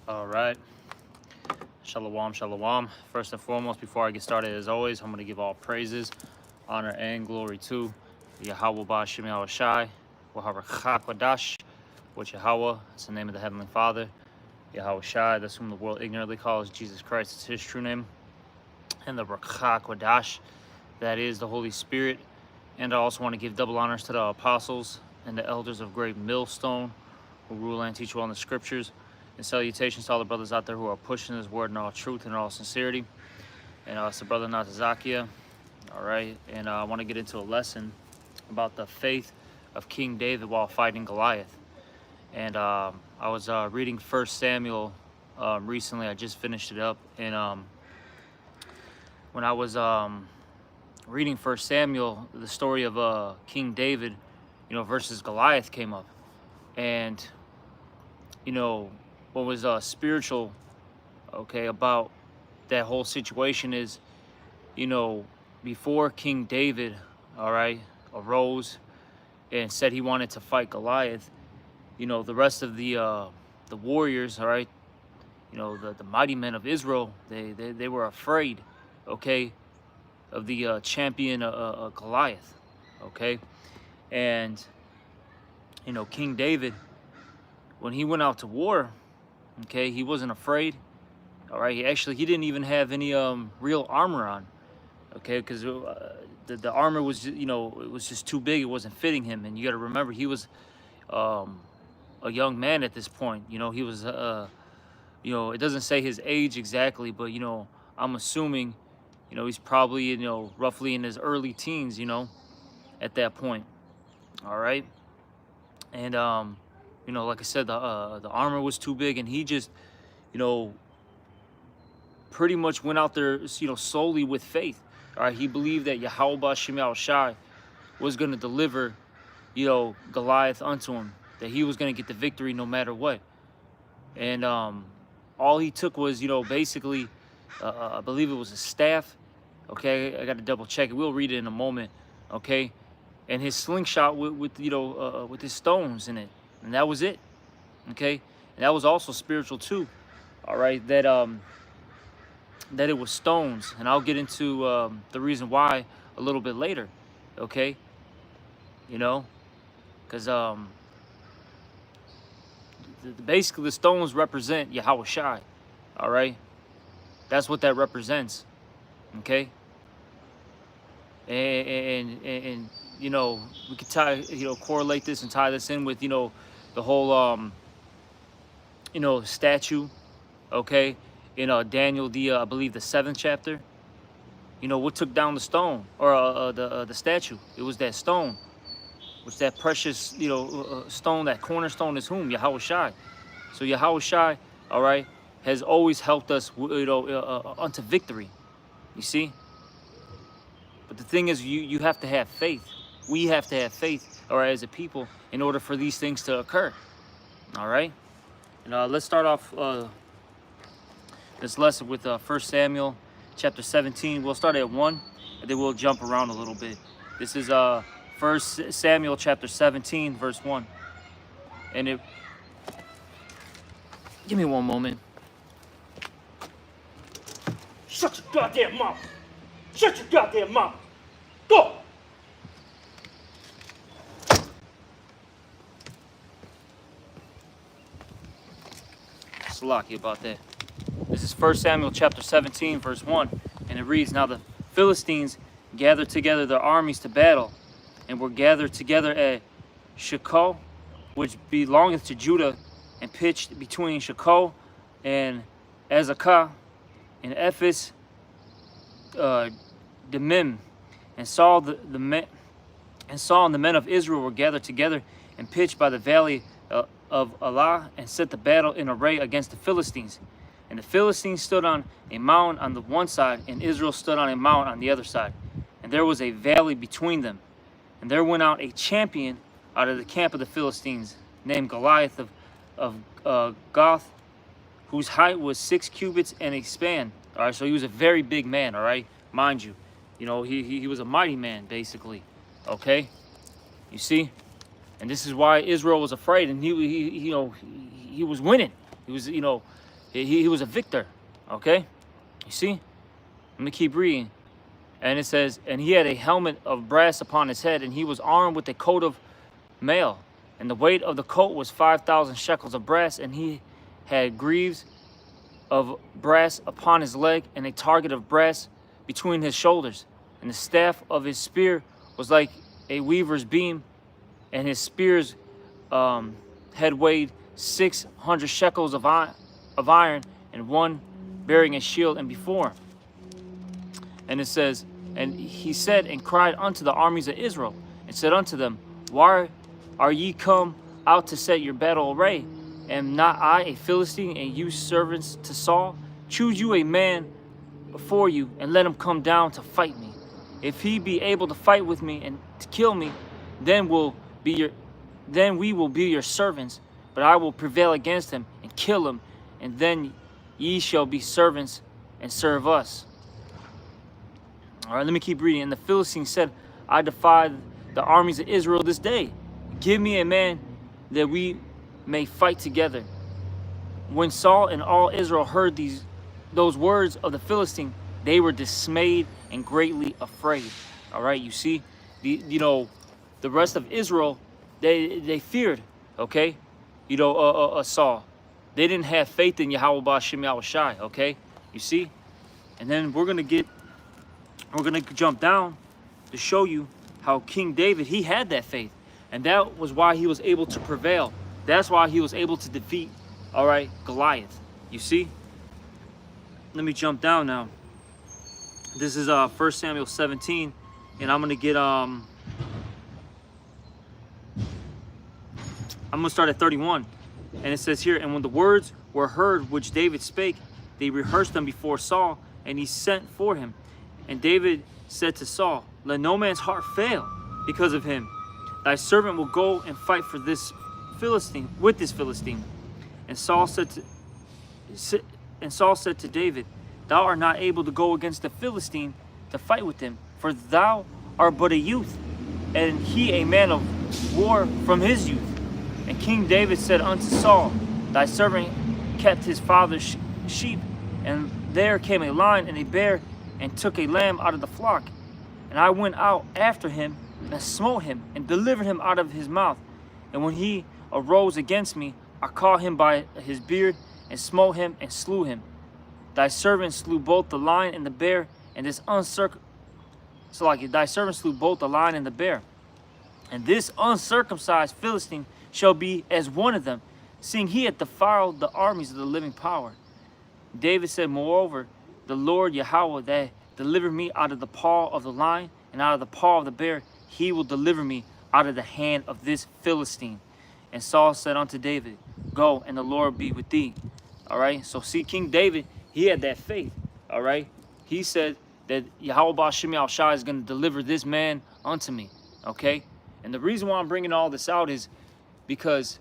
All right. Shalom, shalom. First and foremost, before I get started, as always, I'm going to give all praises, honor, and glory to Yahweh Ba'Shem Yahweh Shai, Waharakha which Yahweh, that's the name of the Heavenly Father, Yahweh Shai, that's whom the world ignorantly calls Jesus Christ, it's his true name, and the Rakha Kodash, that is the Holy Spirit. And I also want to give double honors to the apostles and the elders of Great Millstone, who rule and teach well in the scriptures. And salutations to all the brothers out there who are pushing this word in all truth and all sincerity. And it's the brother Natazakia. All right. And I want to get into a lesson about the faith of King David while fighting Goliath. And I was reading 1 Samuel recently. I just finished it up. And when I was reading 1 Samuel, the story of King David, versus Goliath came up. And, what was spiritual, about that whole situation is, before King David, arose and said he wanted to fight Goliath, the rest of the warriors, the mighty men of Israel, they were afraid, of the champion Goliath, and, King David, when he went out to war, he wasn't afraid. He didn't even have any real armor on. Because the armor was, it was just too big. It wasn't fitting him. And you got to remember, he was a young man at this point. He was, it doesn't say his age exactly, but I'm assuming, he's probably, roughly in his early teens, at that point. All right, and like I said, the armor was too big, and he just, pretty much went out there, solely with faith. All right, he believed that Yahweh Ba'Shem Yahweh Shai was going to deliver, Goliath unto him, that he was going to get the victory no matter what. And all he took was, basically, I believe it was a staff. I got to double check it. We'll read it in a moment. And his slingshot with his stones in it. And that was it. And that was also spiritual too. All right, that it was stones, and I'll get into the reason why a little bit later. Because basically the stones represent Yahweh Shai. All right, that's what that represents. And we could tie, correlate this and tie this in with, the whole, statue, in Daniel, I believe the 7th chapter. What took down the stone, or the statue? It was that stone, which that precious, stone, that cornerstone is whom? Yahweh Shai. So Yahweh Shai, has always helped us, unto victory. You see? But the thing is, you have to have faith. We have to have faith, as a people, in order for these things to occur. All right? And let's start off this lesson with 1 Samuel chapter 17. We'll start at 1, and then we'll jump around a little bit. This is 1 Samuel chapter 17, verse 1. And it... Give me one moment. Shut your goddamn mouth! Shut your goddamn mouth! Go! Salaki about that. This is 1 Samuel chapter 17, verse 1. And it reads, Now the Philistines gathered together their armies to battle, and were gathered together at Shekoh, which belongeth to Judah, and pitched between Shekoh and Azekah, and Ephes Demim, and Saul and the men of Israel were gathered together and pitched by the valley of Allah, and set the battle in array against the Philistines. And the Philistines stood on a mountain on the one side, and Israel stood on a mountain on the other side. And there was a valley between them. And there went out a champion out of the camp of the Philistines, named Goliath of Gath, whose height was 6 cubits and a span. All right, so he was a very big man. All right, mind you, he was a mighty man, basically. You see, and this is why Israel was afraid, and he was winning. He was, He was a victor, okay? You see? Let me keep reading. And it says, and he had a helmet of brass upon his head, and he was armed with a coat of mail. And the weight of the coat was 5,000 shekels of brass, and he had greaves of brass upon his leg, and a target of brass between his shoulders. And the staff of his spear was like a weaver's beam, and his spear's head weighed 600 shekels of iron, and one bearing a shield and before him. And it says, and he said and cried unto the armies of Israel, and said unto them, why are ye come out to set your battle array? Am not I a Philistine, and you servants to Saul? Choose you a man before you, and let him come down to fight me. If he be able to fight with me and to kill me, then we will be your servants. But I will prevail against him and kill him, and then ye shall be servants and serve us. All right, let me keep reading. And the Philistine said, I defy the armies of Israel this day. Give me a man that we may fight together. When Saul and all Israel heard those words of the Philistine, they were dismayed and greatly afraid. All right, you see, the rest of Israel, they feared, okay, Saul. They didn't have faith in Yahweh Ba'Shem Yahushai, okay, you see. And then we're gonna jump down to show you how King David, he had that faith, and that was why he was able to prevail. That's why he was able to defeat, all right, Goliath. You see? Let me jump down now. This is 1 Samuel 17, and I'm gonna start at 31. And it says here, and when the words were heard which David spake, they rehearsed them before Saul, and he sent for him. And David said to Saul, let no man's heart fail because of him. Thy servant will go and fight for this Philistine, with this Philistine. And Saul said to David, thou art not able to go against the Philistine to fight with him, for thou art but a youth, and he a man of war from his youth. And King David said unto Saul, thy servant kept his father's sheep, and there came a lion and a bear, and took a lamb out of the flock. And I went out after him, and smote him, and delivered him out of his mouth. And when he arose against me, I caught him by his beard, and smote him, and slew him. Thy servant slew both the lion and the bear, and thy servant slew both the lion and the bear. And this uncircumcised Philistine shall be as one of them, seeing he hath defiled the armies of the living power. David said, moreover, the Lord Yahweh that delivered me out of the paw of the lion and out of the paw of the bear, he will deliver me out of the hand of this Philistine. And Saul said unto David, go, and the Lord be with thee. All right, so see, King David, he had that faith. All right, he said that Yahweh Ba'Shem Yahushai is going to deliver this man unto me. Okay, and the reason why I'm bringing all this out is because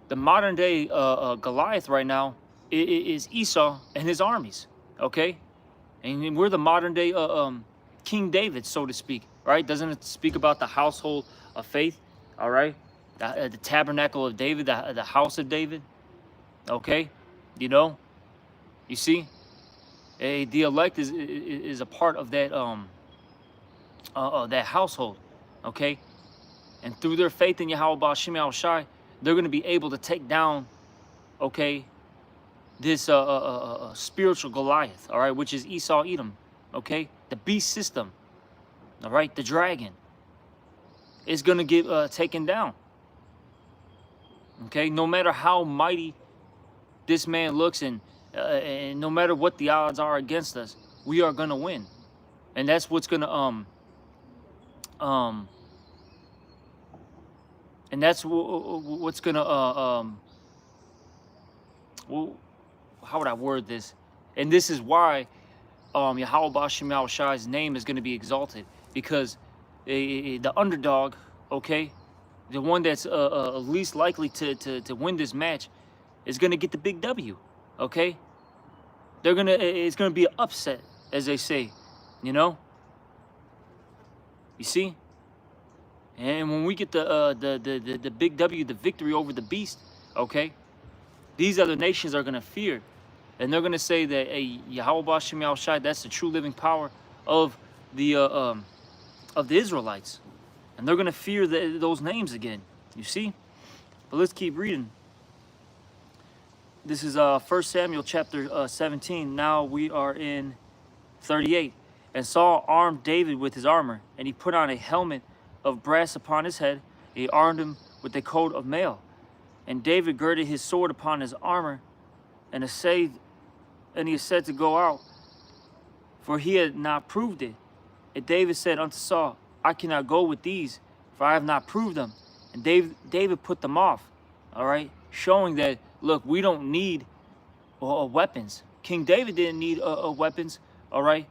the modern day Goliath right now is Esau and his armies. Okay, and we're the modern day King David, so to speak. Right? Doesn't it speak about the household of faith? All right, the tabernacle of David, the house of David. Okay, you see, the elect is a part of that that household. Okay, and through their faith in Yahweh Ba'Shem Yahushai, they're going to be able to take down, okay, this spiritual Goliath, all right, which is Esau Edom, okay, the beast system, all right, the dragon is going to get taken down, okay, no matter how mighty this man looks, and no matter what the odds are against us, we are going to win. And that's what's going to and that's what's gonna well, how would I word this? And this is why Yahweh Ba'Shem Yahushai's name is going to be exalted, because the underdog, okay, the one that's least likely to win this match is going to get the big W, okay? It's gonna be an upset, as they say, You see? And when we get the big W, the victory over the beast, okay, these other nations are going to fear. And they're going to say that, hey, Yahweh B'Shem Yahushai, that's the true living power of the Israelites. And they're going to fear those names again. You see? But let's keep reading. This is 1 Samuel chapter 17. Now we are in 38. And Saul armed David with his armor, and he put on a helmet of brass upon his head. He armed him with a coat of mail. And David girded his sword upon his armor, and he said to go out, for he had not proved it. And David said unto Saul, I cannot go with these, for I have not proved them. And David put them off, all right, showing that, look, we don't need weapons. King David didn't need weapons, all right,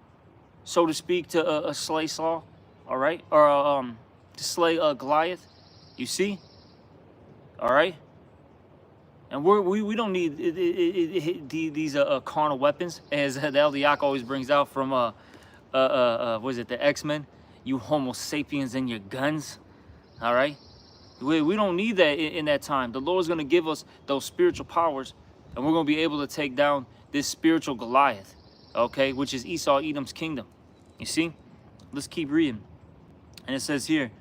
so to speak, to slay Saul, all right, or to slay Goliath, you see, all right. And we don't need these carnal weapons, as the Elder Yak always brings out from what is it, the X-Men? You Homo sapiens and your guns, all right? We don't need that in that time. The Lord's going to give us those spiritual powers, and we're going to be able to take down this spiritual Goliath, okay, which is Esau, Edom's kingdom. You see? Let's keep reading. And it says here,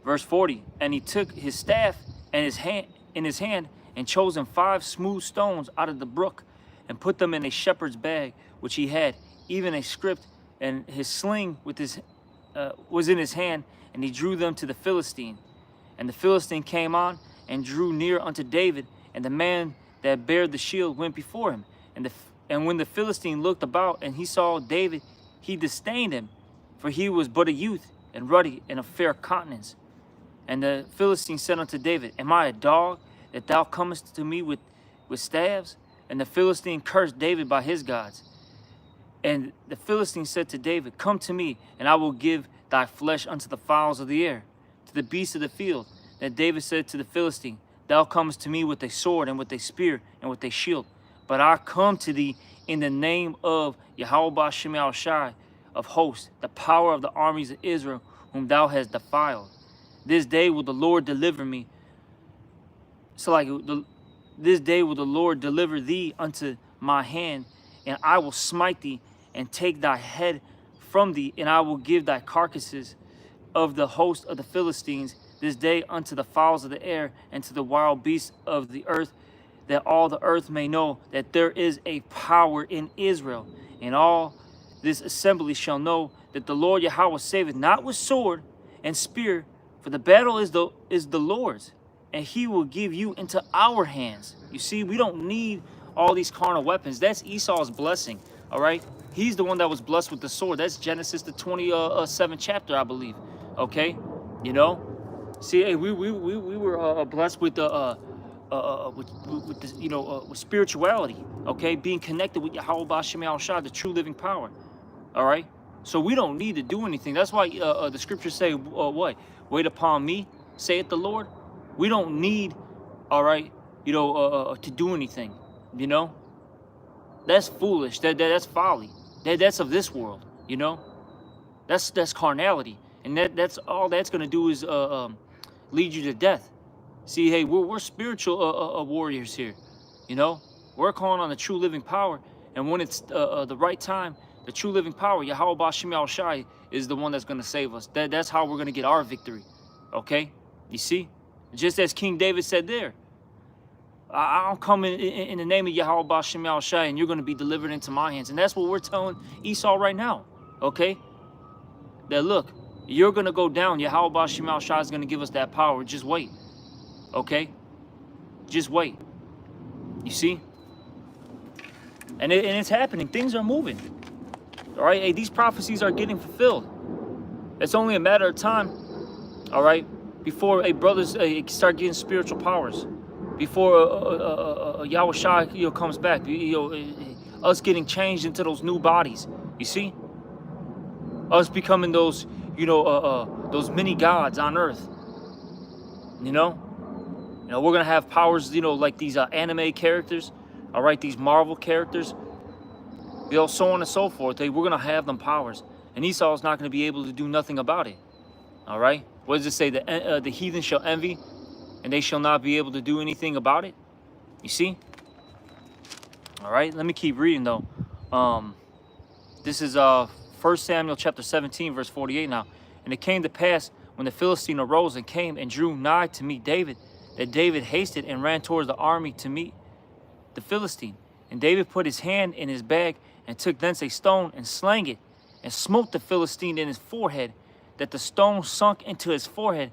verse 40, and he took his staff and in his hand, and chose him 5 smooth stones out of the brook, and put them in a shepherd's bag which he had, even a scrip, and his sling with his was in his hand, and he drew them to the Philistine. And the Philistine came on and drew near unto David, and the man that bare the shield went before him. And when the Philistine looked about and he saw David, he disdained him, for he was but a youth, and ruddy, and of fair countenance. And the Philistine said unto David, Am I a dog, that thou comest to me with staves? And the Philistine cursed David by his gods. And the Philistine said to David, Come to me, and I will give thy flesh unto the fowls of the air, to the beasts of the field. Then David said to the Philistine, Thou comest to me with a sword, and with a spear, and with a shield. But I come to thee in the name of Yahweh B'Shem Yahushai of hosts, the power of the armies of Israel, whom thou hast defiled. This day will the Lord deliver me. This day will the Lord deliver thee unto my hand, and I will smite thee, and take thy head from thee, and I will give thy carcasses of the host of the Philistines this day unto the fowls of the air, and to the wild beasts of the earth, that all the earth may know that there is a power in Israel. And all this assembly shall know that the Lord Yahweh saveth not with sword and spear, for the battle is the Lord's, and he will give you into our hands. You see, we don't need all these carnal weapons. That's Esau's blessing, all right? He's the one that was blessed with the sword. That's Genesis the 27th chapter, I believe, okay? You know? See, hey, we were blessed with the with spirituality, okay? Being connected with Yahweh B'Shem Yahushai, the true living power, all right? So we don't need to do anything. That's why the scriptures say, what? Wait upon me, saith the Lord. We don't need, all right, to do anything, you know? That's foolish. That's folly. That's of this world, you know? That's carnality. And that's all that's going to do is lead you to death. See, hey, we're spiritual warriors here, you know? We're calling on the true living power. And when it's the right time, the true living power, Yahweh B'Shem Yahushai, is the one that's going to save us. That's how we're going to get our victory, okay? You see? Just as King David said there, I'm coming in the name of Yahweh B'Shem Yahushai, and you're going to be delivered into my hands. And that's what we're telling Esau right now, okay? That look, you're going to go down. Yahweh B'Shem Yahushai is going to give us that power. Just wait, okay? Just wait. You see? And it's happening. Things are moving. All right? Hey, these prophecies are getting fulfilled. It's only a matter of time, all right, before brothers start getting spiritual powers. Before Yahweh Shai, comes back, us getting changed into those new bodies. You see, us becoming those, those mini gods on earth. We're gonna have powers, like these anime characters, all right, these Marvel characters, so on and so forth. We're gonna have them powers, and Esau's not gonna be able to do nothing about it. All right, what does it say? The heathen shall envy, and they shall not be able to do anything about it. You see? All right, let me keep reading though. This is 1 Samuel chapter 17, verse 48 now. And it came to pass when the Philistine arose and came and drew nigh to meet David, that David hasted and ran towards the army to meet the Philistine. And David put his hand in his bag and took thence a stone and slang it and smote the Philistine in his forehead, that the stone sunk into his forehead,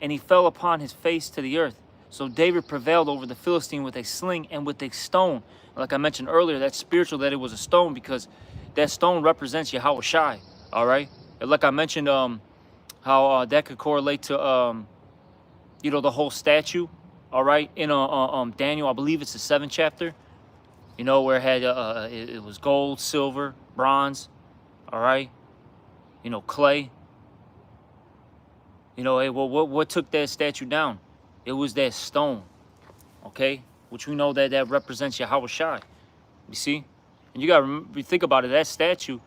and he fell upon his face to the earth. So David prevailed over the Philistine with a sling and with a stone. Like I mentioned earlier, that's spiritual, that it was a stone, because that stone represents Yahweh Shai. All right. And like I mentioned, how that could correlate to you know, the whole statue. All right, in Daniel, I believe it's the 7th chapter. You know, where it had it was gold, silver, bronze. All right, you know, clay. You know, hey, well, what took that statue down? It was that stone, okay? Which we know that represents Yahweh Shai. You see? And you got to think about it. That statue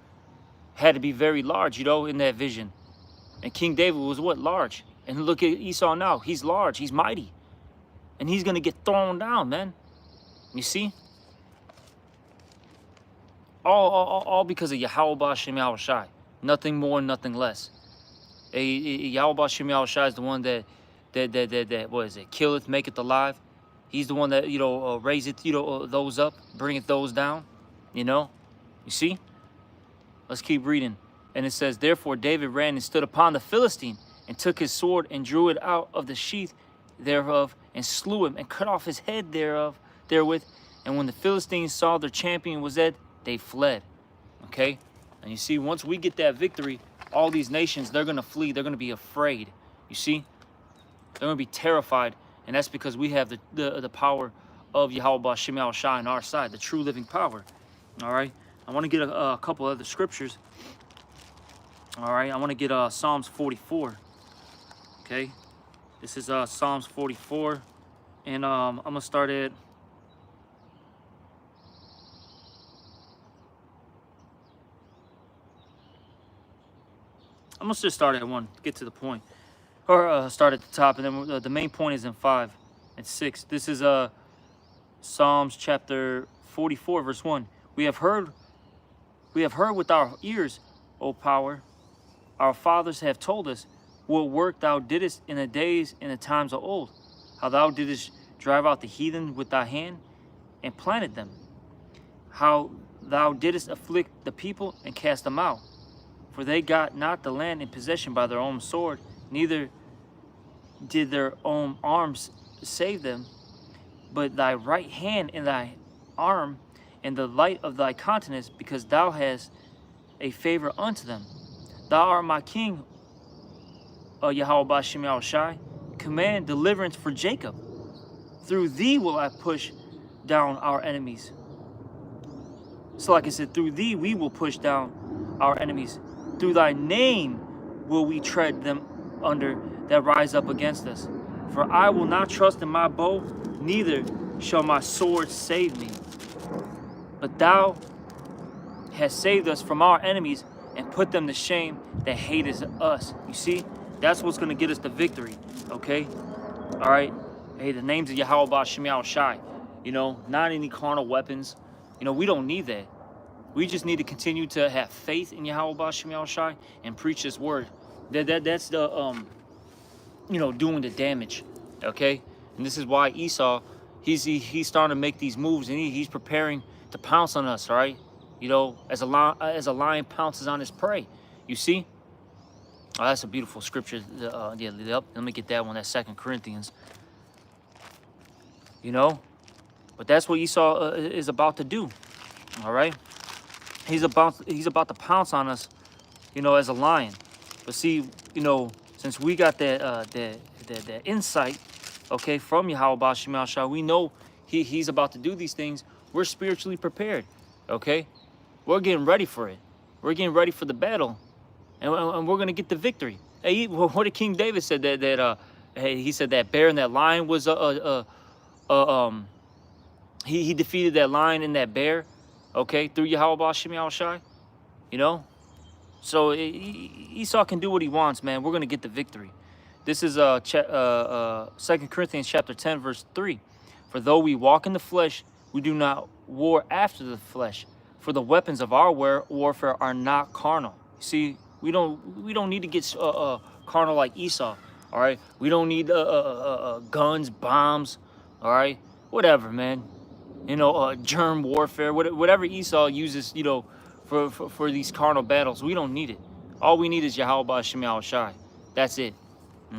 had to be very large, you know, in that vision. And King David was what? Large. And look at Esau now. He's large. He's mighty. And he's going to get thrown down, man. You see? All because of Yahweh B'Shem Yahweh Shai. Nothing more, nothing less. Yahweh B'Shem Yahweh Shai is the one that what is it? Killeth, maketh alive. He's the one that, you know, raiseth, you know, those up, bringeth those down. You know? You see? Let's keep reading. And it says, therefore David ran and stood upon the Philistine, and took his sword and drew it out of the sheath thereof, and slew him and cut off his head therewith. And when the Philistines saw their champion was dead, they fled. Okay? And you see, once we get that victory, all these nations, they're going to flee. They're going to be afraid. You see? They're going to be terrified. And that's because we have the power of Yahweh B'Shem Yahweh Shai on our side, the true living power. All right? I want to get a couple other scriptures. All right? I want to get Psalms 44. Okay? This is Psalms 44. And I'm going to start at... I'm going to just start at 1, get to the point. Or start at the top, and then the main point is in 5 and 6. This is Psalms chapter 44, verse 1. We have heard with our ears, O power. Our fathers have told us what work thou didst in the days and the times of old, how thou didst drive out the heathen with thy hand and planted them, how thou didst afflict the people and cast them out. For they got not the land in possession by their own sword, neither did their own arms save them, but thy right hand and thy arm and the light of thy countenance, because thou hast a favor unto them. Thou art my king, Yahweh B'Shem Yahweh Shai. Command deliverance for Jacob. Through thee will I push down our enemies. So like I said, through thee we will push down our enemies. Through thy name will we tread them under that rise up against us. For I will not trust in my bow, neither shall my sword save me. But thou hast saved us from our enemies and put them to shame that hateth us. You see, that's what's going to get us the victory. Okay? All right? Hey, the names of Yahweh B'Shem Yahweh Shai. You know, not any carnal weapons. You know, we don't need that. We just need to continue to have faith in Yahweh B'Shem Yahweh Shai and preach this word. That's the, you know, doing the damage. Okay? And this is why Esau, he's starting to make these moves, and he's preparing to pounce on us, right? You know, as a lion pounces on his prey. You see? Oh, that's a beautiful scripture. Yeah, let me get that one. That's 2 Corinthians. You know? But that's what Esau is about to do. All right? He's about to pounce on us, you know, as a lion. But see, you know, since we got that insight, okay, from Yahweh B'Shem Yahweh Shai, we know he's about to do these things. We're spiritually prepared, okay? We're getting ready for it. We're getting ready for the battle, and we're gonna get the victory. Hey, what did King David said hey, he said that bear and that lion was he defeated that lion and that bear, okay, through Yahweh B'Shem Yahweh Shai, you know. So Esau can do what he wants, man. We're gonna get the victory. This is 2 Corinthians chapter 10, verse 3. For though we walk in the flesh, We do not war after the flesh, for the weapons of our warfare are not carnal. See, we don't need to get carnal like Esau. All right, we don't need guns, bombs. All right, whatever, man. You know, germ warfare, whatever Esau uses, you know, for these carnal battles. We don't need it. All we need is Yahweh Ba'Shem Yahushai. That's it.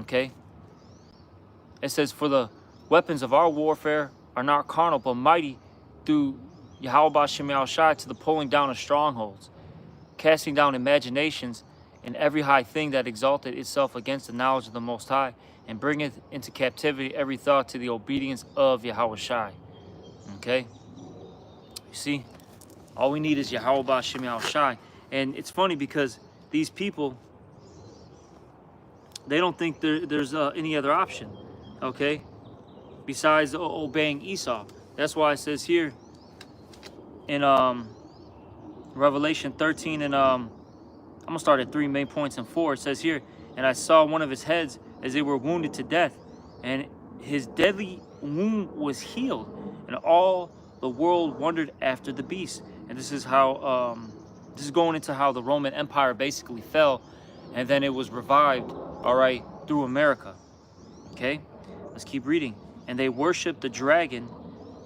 Okay. It says, for the weapons of our warfare are not carnal, but mighty through Yahweh Ba'Shem Yahushai to the pulling down of strongholds, casting down imaginations and every high thing that exalted itself against the knowledge of the Most High, and bringeth into captivity every thought to the obedience of Yahweh Shai. Okay? You see? All we need is Yahweh Ba'Shem Yahushai. And it's funny because these people, they don't think there's any other option. Okay? Besides obeying Esau. That's why it says here in Revelation 13 and I'm gonna start at 3 main points and 4. It says here, and I saw one of his heads as they were wounded to death, and his deadly wound was healed, and all the world wondered after the beast. And this is how this is going into how the Roman Empire basically fell, and then it was revived, all right, through America. Okay, let's keep reading. And they worshiped the dragon,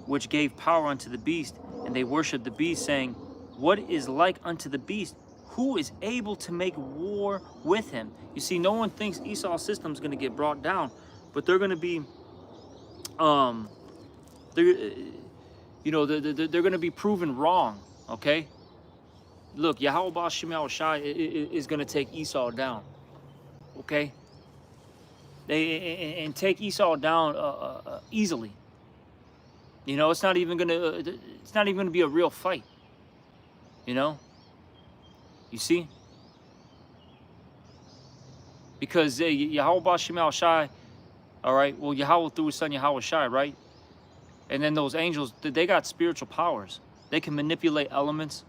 which gave power unto the beast, and they worshiped the beast, saying, what is like unto the beast? Who is able to make war with him? You see, no one thinks Esau's system is going to get brought down, but they're going to be, they're going to be proven wrong. Okay. Look, Yahweh Ba'Shem Yahushai is going to take Esau down. Okay. And take Esau down easily. You know, it's not even gonna be a real fight. You know. You see? Because Yahweh Ba'Shem Yahushai, all right, well, Yahweh through his son Yahweh Shai, right? And then those angels, they got spiritual powers. They can manipulate elements,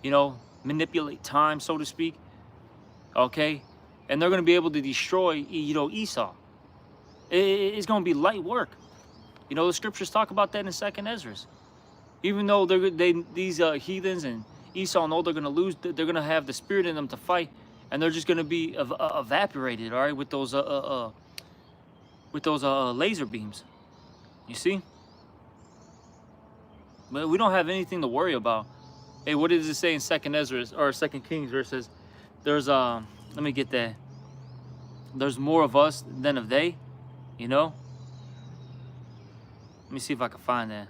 you know, manipulate time, so to speak. Okay? And they're going to be able to destroy, you know, Esau. It's going to be light work. You know, the scriptures talk about that in 2nd Ezra. Even though these heathens and Esau know they're going to lose, they're going to have the spirit in them to fight, and they're just going to be evaporated, all right, with those laser beams. You see? But we don't have anything to worry about. Hey, what does it say in 2nd Ezra or 2nd Kings, where it says, there's let me get that. There's more of us than of they, you know? Let me see if I can find that.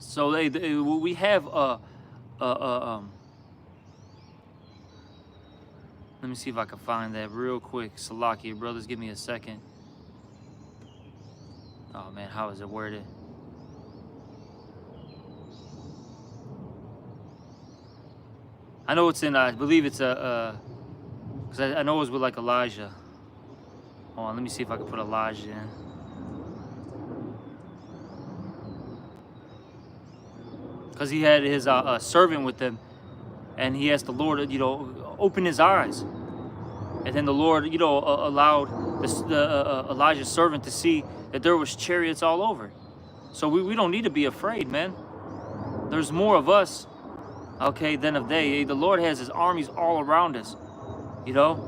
So we have let me see if I can find that real quick. Salakia, brothers, give me a second. Oh man, how is it worded? I know it's in, I believe it's because I know it was with like Elijah. Hold on, let me see if I can put Elijah in. Because he had his servant with him, and he asked the Lord, you know, open his eyes. And then the Lord, you know, allowed Elijah's servant to see that there was chariots all over. So we don't need to be afraid, man. There's more of us, okay, than of they. The Lord has his armies all around us, you know.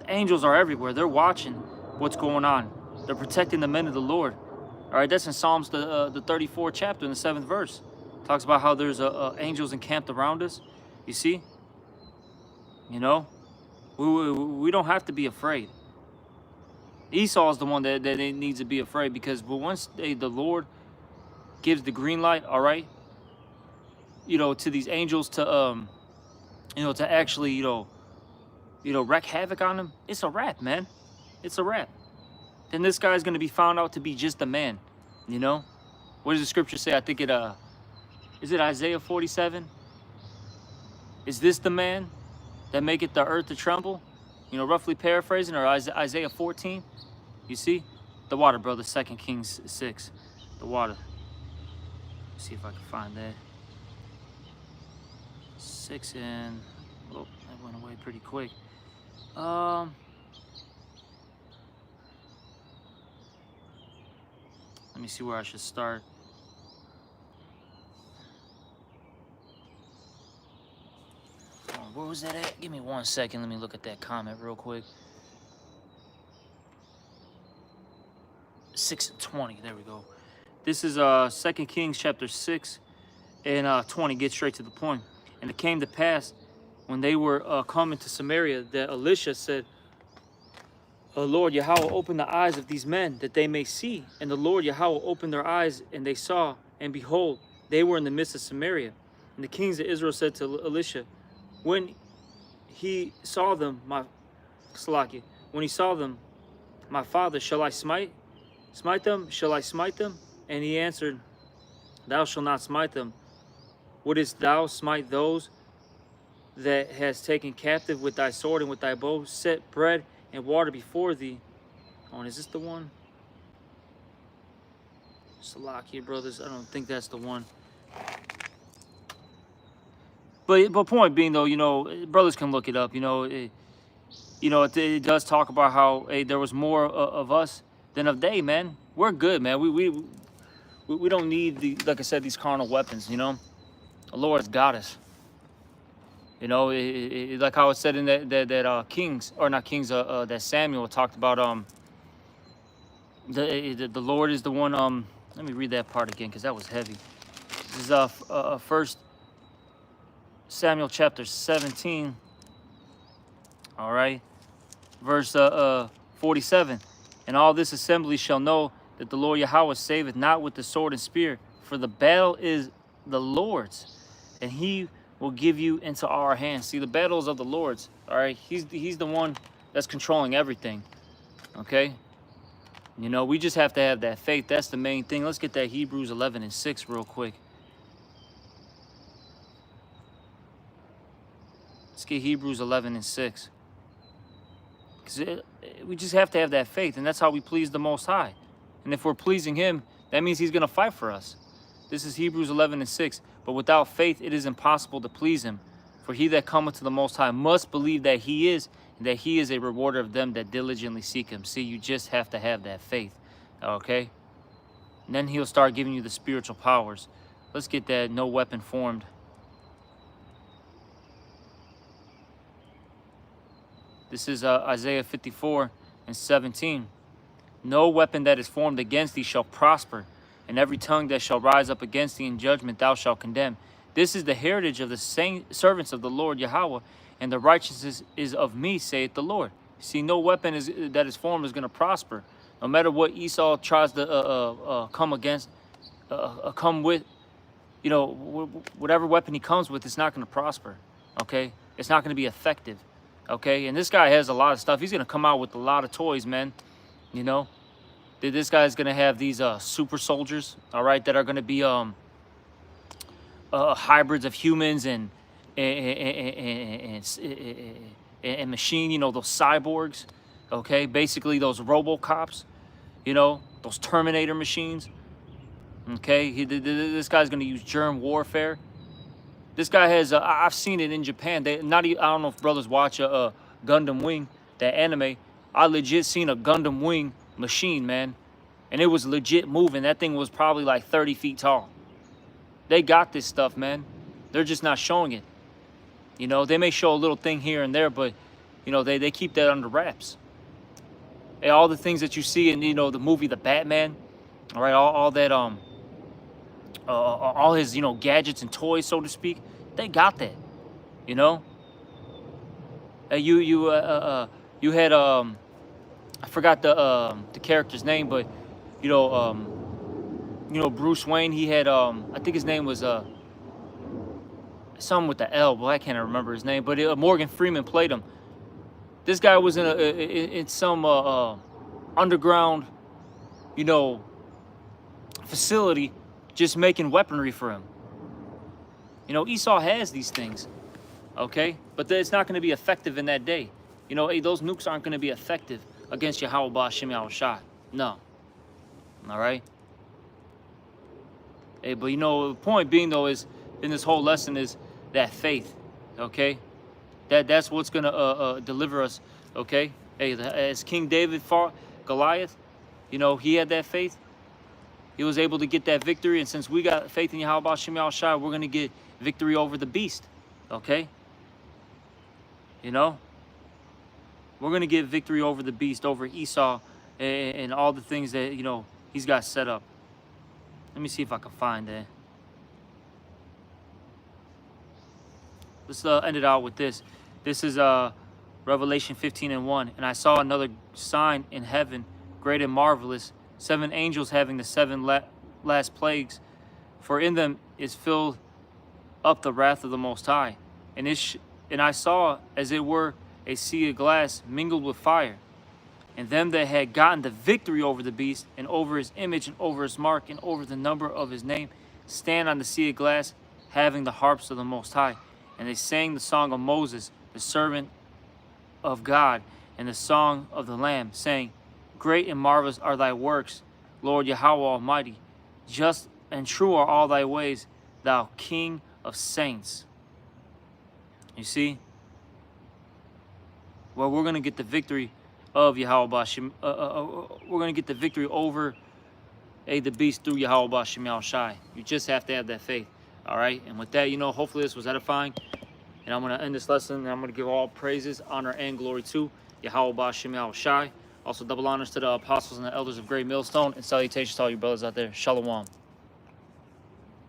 The angels are everywhere. They're watching what's going on. They're protecting the men of the Lord. All right, that's in Psalms, the 34th chapter, in the 7th verse. Talks about how there's angels encamped around us. You see? You know? We don't have to be afraid. Esau is the one that needs to be afraid, because once the Lord gives the green light, all right, you know, to these angels to you know, to actually, you know, wreak havoc on them, it's a wrap, man. It's a wrap. Then this guy's gonna be found out to be just a man. You know? What does the scripture say? I think it is it Isaiah 47? Is this the man that maketh the earth to tremble? You know, roughly paraphrasing, or Isaiah 14. You see? The water, brother, 2 Kings 6. The water. Let's see if I can find that. 6 and... Oh, that went away pretty quick. Let me see where I should start. Where was that at? Give me 1 second. Let me look at that comment real quick. 6:20. There we go. This is 2 Kings chapter 6 and 20. Get straight to the point. And it came to pass when they were coming to Samaria that Elisha said, Lord Yahweh, open the eyes of these men that they may see. And the Lord Yahweh opened their eyes, and they saw, and behold, they were in the midst of Samaria. And the kings of Israel said to Elisha, when he saw them, when he saw them, my father, shall I smite them? Shall I smite them? And he answered, thou shalt not smite them. Wouldest thou smite those that has taken captive with thy sword and with thy bow? Set bread and water before thee. Oh, and is this the one? Salakia, brothers. I don't think that's the one. But point being, though, you know, brothers can look it up. You know, it does talk about how there was more of us than of they, man. We're good, man. We don't need like I said, these carnal weapons. You know, the Lord's got us. You know, like how it said in that Kings, or not Kings, that Samuel talked about. The Lord is the one. Let me read that part again because that was heavy. This is First Samuel chapter 17. All right, verse 47. And all this assembly shall know that the Lord Yahweh saveth not with the sword and spear, for the battle is the Lord's, and He will give you into our hands. See, the battle is of the Lord's. All right, He's the one that's controlling everything. Okay, you know, we just have to have that faith. That's the main thing. Let's get that Hebrews 11:6 real quick. Let's get Hebrews 11:6. Because we just have to have that faith, and that's how we please the Most High. And if we're pleasing Him, that means He's going to fight for us. This is Hebrews 11:6. But without faith it is impossible to please Him. For he that cometh to the Most High must believe that He is, and that He is a rewarder of them that diligently seek Him. See, you just have to have that faith, okay? And then He'll start giving you the spiritual powers. Let's get that no weapon formed. This is Isaiah 54:17. No weapon that is formed against thee shall prosper, and every tongue that shall rise up against thee in judgment thou shalt condemn. This is the heritage of the servants of the Lord Yahweh, and the righteousness is of me, saith the Lord. See, no weapon that is formed is going to prosper. No matter what Esau tries to come with, you know, whatever weapon he comes with, it's not going to prosper, okay? It's not going to be effective, okay? And this guy has a lot of stuff. He's going to come out with a lot of toys, man, you know? This guy's going to have these super soldiers, all right, that are going to be hybrids of humans and machine, you know, those cyborgs, okay? Basically those RoboCops, you know, those Terminator machines, okay? This guy's going to use germ warfare. This guy has, I've seen it in Japan. I don't know if brothers watch Gundam Wing, that anime. I legit seen a Gundam Wing machine, man, and it was legit moving. That thing was probably like 30 feet tall. They got this stuff, man. They're just not showing it. You know, they may show a little thing here and there, but you know, they keep that under wraps. And all the things that you see in, you know, the movie The Batman, all right, all that all his, you know, gadgets and toys, so to speak, they got that. You know, you had I forgot the character's name, but you know, Bruce Wayne, he had I think his name was something with the L, but I can't remember his name, but Morgan Freeman played him. This guy was in some underground, you know, facility, just making weaponry for him. You know, Esau has these things, okay, but it's not going to be effective in that day. You know, hey, those nukes aren't going to be effective against Yahweh Ba'Shem Yahushai. No. All right? Hey, but you know, the point being, though, is in this whole lesson is that faith, okay? That's what's going to deliver us, okay? Hey, as King David fought Goliath, you know, he had that faith. he was able to get that victory. And since we got faith in Yahweh Shem Shai, we're going to get victory over the beast. Okay? You know? We're going to get victory over the beast, over Esau, and all the things that, you know, he's got set up. Let me see if I can find that. Let's end it out with this. This is Revelation 15:1. And I saw another sign in heaven, great and marvelous, 7 angels having the 7 last plagues. For in them is filled up the wrath of the Most High. And I saw, as it were, a sea of glass mingled with fire. And them that had gotten the victory over the beast, and over his image, and over his mark, and over the number of his name, stand on the sea of glass, having the harps of the Most High. And they sang the song of Moses, the servant of God, and the song of the Lamb, saying, Great and marvelous are thy works, Lord Yahweh Almighty. Just and true are all thy ways, thou King of saints. You see? Well, we're going to get the victory of Yahweh Shem. We're going to get the victory over the beast through Yahweh Shem Shai. You just have to have that faith. All right? And with that, you know, hopefully this was edifying. And I'm going to end this lesson, and I'm going to give all praises, honor, and glory to Yahweh Shem Shai. Also, double honors to the apostles and the elders of Great Millstone, and salutations to all you brothers out there. Shalom.